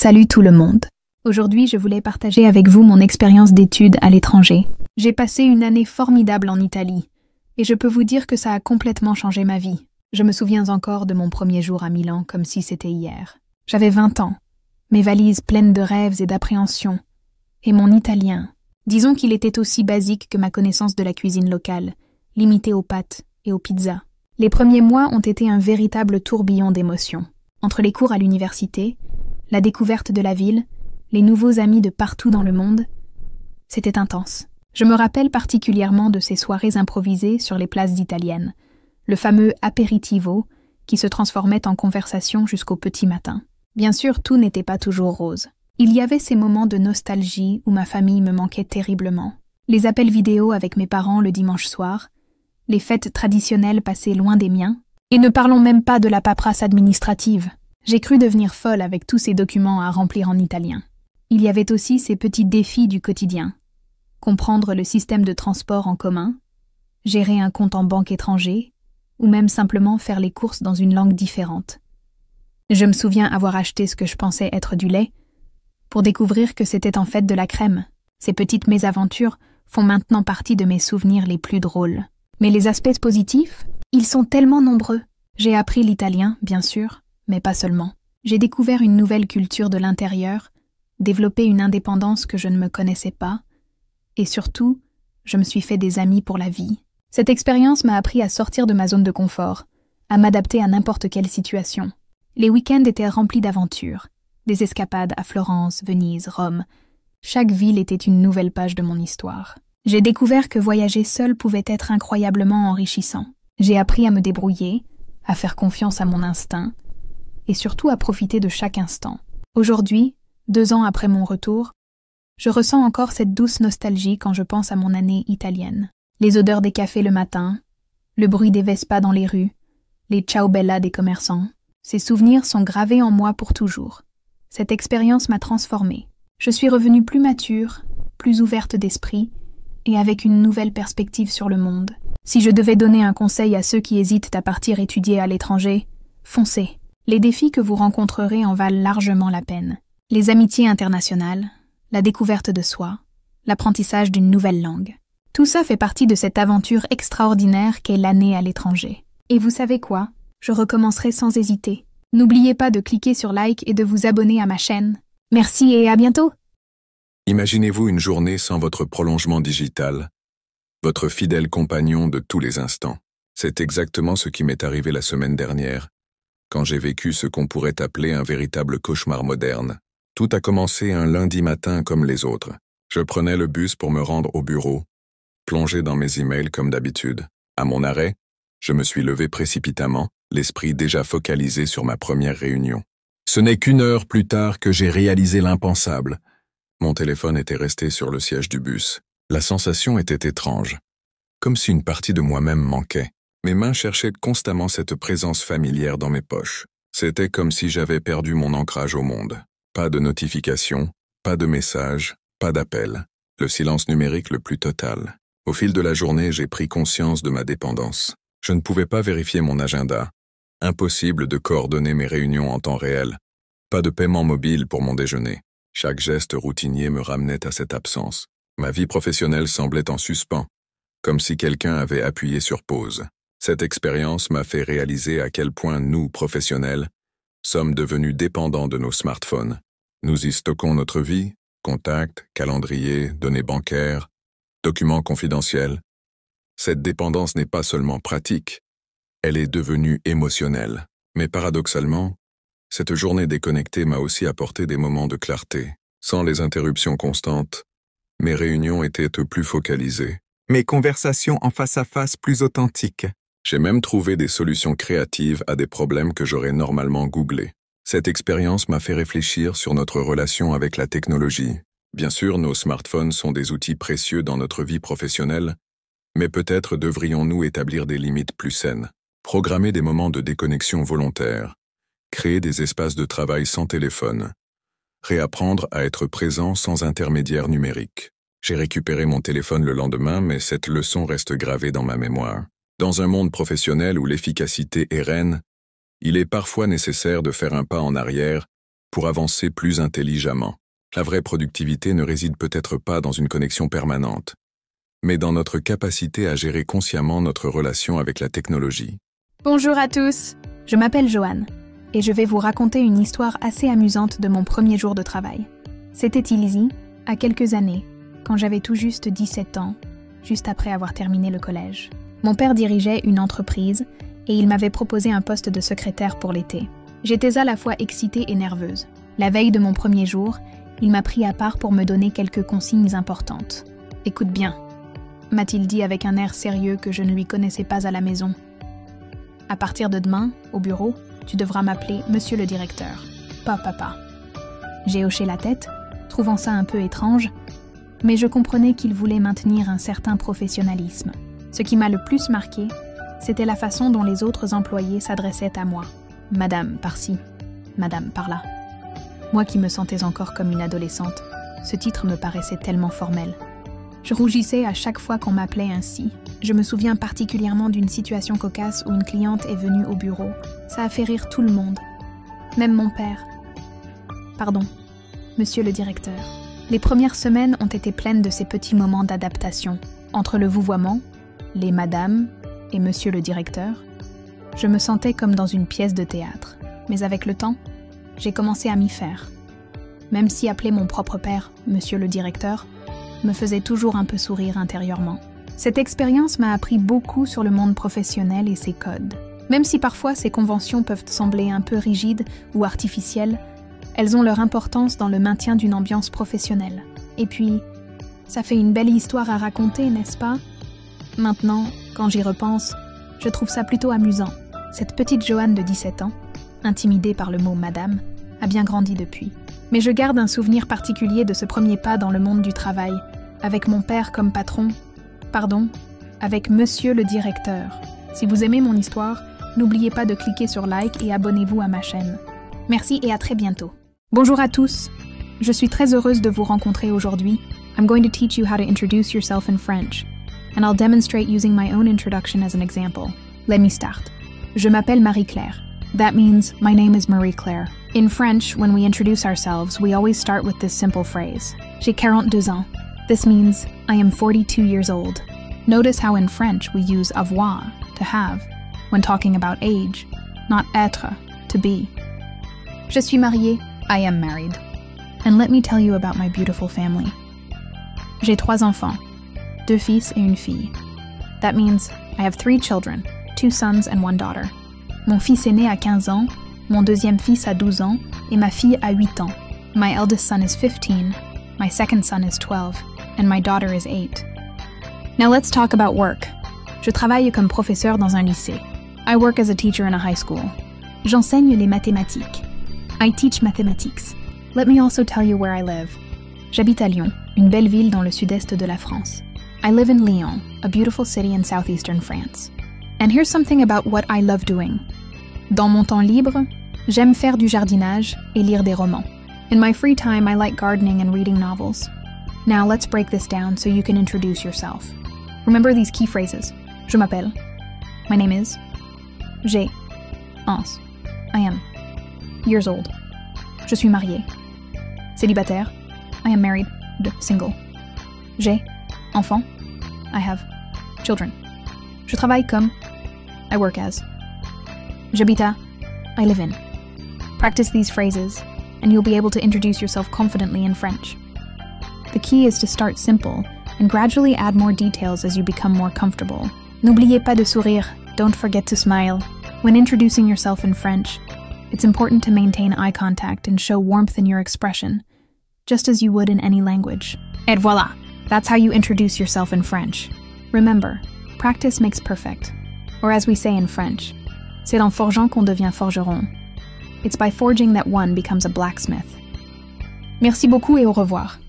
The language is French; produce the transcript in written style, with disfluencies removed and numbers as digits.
Salut tout le monde. Aujourd'hui, je voulais partager avec vous mon expérience d'études à l'étranger. J'ai passé une année formidable en Italie, et je peux vous dire que ça a complètement changé ma vie. Je me souviens encore de mon premier jour à Milan comme si c'était hier. J'avais 20 ans, mes valises pleines de rêves et d'appréhension, et mon italien. Disons qu'il était aussi basique que ma connaissance de la cuisine locale, limitée aux pâtes et aux pizzas. Les premiers mois ont été un véritable tourbillon d'émotions. Entre les cours à l'université, la découverte de la ville, les nouveaux amis de partout dans le monde, c'était intense. Je me rappelle particulièrement de ces soirées improvisées sur les places italiennes, le fameux aperitivo qui se transformait en conversation jusqu'au petit matin. Bien sûr, tout n'était pas toujours rose. Il y avait ces moments de nostalgie où ma famille me manquait terriblement. Les appels vidéo avec mes parents le dimanche soir, les fêtes traditionnelles passées loin des miens, et ne parlons même pas de la paperasse administrative. J'ai cru devenir folle avec tous ces documents à remplir en italien. Il y avait aussi ces petits défis du quotidien. Comprendre le système de transport en commun, gérer un compte en banque étranger, ou même simplement faire les courses dans une langue différente. Je me souviens avoir acheté ce que je pensais être du lait, pour découvrir que c'était en fait de la crème. Ces petites mésaventures font maintenant partie de mes souvenirs les plus drôles. Mais les aspects positifs, ils sont tellement nombreux. J'ai appris l'italien, bien sûr, mais pas seulement. J'ai découvert une nouvelle culture de l'intérieur, développé une indépendance que je ne me connaissais pas, et surtout, je me suis fait des amis pour la vie. Cette expérience m'a appris à sortir de ma zone de confort, à m'adapter à n'importe quelle situation. Les week-ends étaient remplis d'aventures, des escapades à Florence, Venise, Rome. Chaque ville était une nouvelle page de mon histoire. J'ai découvert que voyager seul pouvait être incroyablement enrichissant. J'ai appris à me débrouiller, à faire confiance à mon instinct, et surtout à profiter de chaque instant. Aujourd'hui, 2 ans après mon retour, je ressens encore cette douce nostalgie quand je pense à mon année italienne. Les odeurs des cafés le matin, le bruit des Vespas dans les rues, les ciao bella des commerçants. Ces souvenirs sont gravés en moi pour toujours. Cette expérience m'a transformée. Je suis revenue plus mature, plus ouverte d'esprit, et avec une nouvelle perspective sur le monde. Si je devais donner un conseil à ceux qui hésitent à partir étudier à l'étranger, foncez. Les défis que vous rencontrerez en valent largement la peine. Les amitiés internationales, la découverte de soi, l'apprentissage d'une nouvelle langue. Tout ça fait partie de cette aventure extraordinaire qu'est l'année à l'étranger. Et vous savez quoi? Je recommencerai sans hésiter. N'oubliez pas de cliquer sur like et de vous abonner à ma chaîne. Merci et à bientôt! Imaginez-vous une journée sans votre prolongement digital, votre fidèle compagnon de tous les instants. C'est exactement ce qui m'est arrivé la semaine dernière, quand j'ai vécu ce qu'on pourrait appeler un véritable cauchemar moderne. Tout a commencé un lundi matin comme les autres. Je prenais le bus pour me rendre au bureau, plongé dans mes emails comme d'habitude. À mon arrêt, je me suis levé précipitamment, l'esprit déjà focalisé sur ma première réunion. Ce n'est qu'1 heure plus tard que j'ai réalisé l'impensable. Mon téléphone était resté sur le siège du bus. La sensation était étrange, comme si une partie de moi-même manquait. Mes mains cherchaient constamment cette présence familière dans mes poches. C'était comme si j'avais perdu mon ancrage au monde. Pas de notification, pas de message, pas d'appel. Le silence numérique le plus total. Au fil de la journée, j'ai pris conscience de ma dépendance. Je ne pouvais pas vérifier mon agenda. Impossible de coordonner mes réunions en temps réel. Pas de paiement mobile pour mon déjeuner. Chaque geste routinier me ramenait à cette absence. Ma vie professionnelle semblait en suspens, comme si quelqu'un avait appuyé sur pause. Cette expérience m'a fait réaliser à quel point nous, professionnels, sommes devenus dépendants de nos smartphones. Nous y stockons notre vie, contacts, calendriers, données bancaires, documents confidentiels. Cette dépendance n'est pas seulement pratique, elle est devenue émotionnelle. Mais paradoxalement, cette journée déconnectée m'a aussi apporté des moments de clarté. Sans les interruptions constantes, mes réunions étaient plus focalisées. Mes conversations en face à face plus authentiques. J'ai même trouvé des solutions créatives à des problèmes que j'aurais normalement googlés. Cette expérience m'a fait réfléchir sur notre relation avec la technologie. Bien sûr, nos smartphones sont des outils précieux dans notre vie professionnelle, mais peut-être devrions-nous établir des limites plus saines. Programmer des moments de déconnexion volontaire, créer des espaces de travail sans téléphone, réapprendre à être présent sans intermédiaire numérique. J'ai récupéré mon téléphone le lendemain, mais cette leçon reste gravée dans ma mémoire. Dans un monde professionnel où l'efficacité est reine, il est parfois nécessaire de faire un pas en arrière pour avancer plus intelligemment. La vraie productivité ne réside peut-être pas dans une connexion permanente, mais dans notre capacité à gérer consciemment notre relation avec la technologie. Bonjour à tous, je m'appelle Joanne et je vais vous raconter une histoire assez amusante de mon premier jour de travail. C'était ici, à quelques années, quand j'avais tout juste 17 ans, juste après avoir terminé le collège. Mon père dirigeait une entreprise et il m'avait proposé un poste de secrétaire pour l'été. J'étais à la fois excitée et nerveuse. La veille de mon premier jour, il m'a pris à part pour me donner quelques consignes importantes. « Écoute bien », m'a-t-il dit avec un air sérieux que je ne lui connaissais pas à la maison. « À partir de demain, au bureau, tu devras m'appeler Monsieur le directeur, pas papa. » J'ai hoché la tête, trouvant ça un peu étrange, mais je comprenais qu'il voulait maintenir un certain professionnalisme. Ce qui m'a le plus marqué, c'était la façon dont les autres employés s'adressaient à moi. Madame par-ci, Madame par-là. Moi qui me sentais encore comme une adolescente, ce titre me paraissait tellement formel. Je rougissais à chaque fois qu'on m'appelait ainsi. Je me souviens particulièrement d'une situation cocasse où une cliente est venue au bureau. Ça a fait rire tout le monde, même mon père. Pardon, Monsieur le directeur. Les premières semaines ont été pleines de ces petits moments d'adaptation. Entre le vouvoiement, les Madame et Monsieur le directeur, je me sentais comme dans une pièce de théâtre. Mais avec le temps, j'ai commencé à m'y faire. Même si appeler mon propre père Monsieur le directeur me faisait toujours un peu sourire intérieurement. Cette expérience m'a appris beaucoup sur le monde professionnel et ses codes. Même si parfois ces conventions peuvent sembler un peu rigides ou artificielles, elles ont leur importance dans le maintien d'une ambiance professionnelle. Et puis, ça fait une belle histoire à raconter, n'est-ce pas? Maintenant, quand j'y repense, je trouve ça plutôt amusant. Cette petite Joanne de 17 ans, intimidée par le mot « madame », a bien grandi depuis. Mais je garde un souvenir particulier de ce premier pas dans le monde du travail, avec mon père comme patron, avec Monsieur le directeur. Si vous aimez mon histoire, n'oubliez pas de cliquer sur like et abonnez-vous à ma chaîne. Merci et à très bientôt. Bonjour à tous, je suis très heureuse de vous rencontrer aujourd'hui. I'm going to teach you how to introduce yourself in French, and I'll demonstrate using my own introduction as an example. Let me start. Je m'appelle Marie-Claire. That means my name is Marie-Claire. In French, when we introduce ourselves, we always start with this simple phrase. J'ai 42 ans. This means I am 42 years old. Notice how in French we use avoir, to have, when talking about age, not être, to be. Je suis mariée. I am married. And let me tell you about my beautiful family. J'ai 3 enfants, 2 fils et une fille. That means I have 3 children, 2 sons and 1 daughter. Mon fils aîné a 15 ans, mon deuxième fils a 12 ans et ma fille a 8 ans. My eldest son is 15, my second son is 12, and my daughter is 8. Now let's talk about work. Je travaille comme professeur dans un lycée. I work as a teacher in a high school. J'enseigne les mathématiques. I teach mathematics. Let me also tell you where I live. J'habite à Lyon, une belle ville dans le sud-est de la France. I live in Lyon, a beautiful city in southeastern France. And here's something about what I love doing. Dans mon temps libre, j'aime faire du jardinage et lire des romans. In my free time, I like gardening and reading novels. Now let's break this down so you can introduce yourself. Remember these key phrases. Je m'appelle. My name is. J'ai. Ans. I am. Years old. Je suis mariée. Célibataire. I am married. Single. J'ai. Enfant. I have. Children. Je travaille comme. I work as. J'habite à. I live in. Practice these phrases, and you'll be able to introduce yourself confidently in French. The key is to start simple and gradually add more details as you become more comfortable. N'oubliez pas de sourire. Don't forget to smile. When introducing yourself in French, it's important to maintain eye contact and show warmth in your expression, just as you would in any language. Et voilà! That's how you introduce yourself in French. Remember, practice makes perfect. Or as we say in French, c'est en forgeant qu'on devient forgeron. It's by forging that one becomes a blacksmith. Merci beaucoup et au revoir.